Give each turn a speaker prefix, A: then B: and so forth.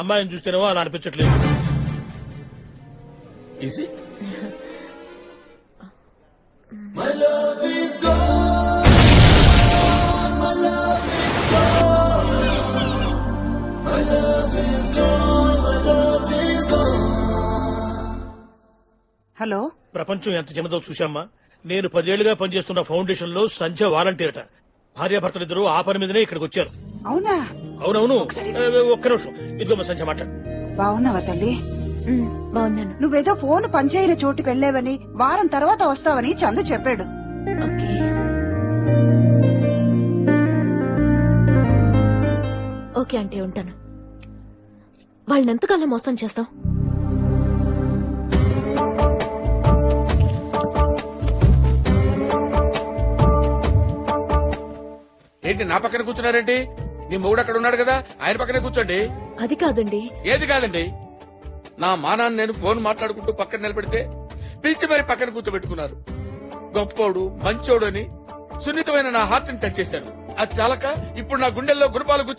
A: అమ్మాయిని చూస్తేనేమో అలా అనిపించట్లేదు. Is it?
B: హలో,
A: ప్రపంచం ఎంత చిన్నదో చూశామ్మా. నేను 10 ఏళ్లుగా పనిచేస్తున్న ఫౌండేషన్ లో సంధ్య వాలంటీర్ అట. భార్యాభర్తలిద్దరూ ఆ పని మీదనే ఇక్కడికి వచ్చారు.
B: అవునా?
A: అవునవును. ఒక్క నిమిషం, ఇదిగో మా సంధ్య మాట్లాడు.
B: బాగున్నావా తల్లి?
C: బాగున్నాను.
B: నువ్వేదో ఫోన్ పనిచేయని చోటుకు వెళ్లేవని, వారం తర్వాత వస్తావని చందు చెప్పాడు.
C: ఓకే. ఓకే అంటే ఉంటాను. వాళ్ళని ఎంతకాలం మోసం చేస్తావు?
D: ఏంటి నా పక్కన కూర్చున్నారేంటి? నీ మొగుడు అక్కడ ఉన్నాడు కదా, ఆయన పక్కనే కూర్చోండి.
C: అది కాదండి.
D: ఏది కాదండి? నా మానాన్ని నేను ఫోన్ మాట్లాడుకుంటూ పక్కన నిలబెడితే పిలిచి మరి పక్కన కూర్చోబెట్టుకున్నారు. గొప్పోడు మంచోడు అని సున్నితమైన నా హార్ట్ ని టచ్ చేశారు. అది చాలక ఇప్పుడు నా గుండెల్లో గురుపాలు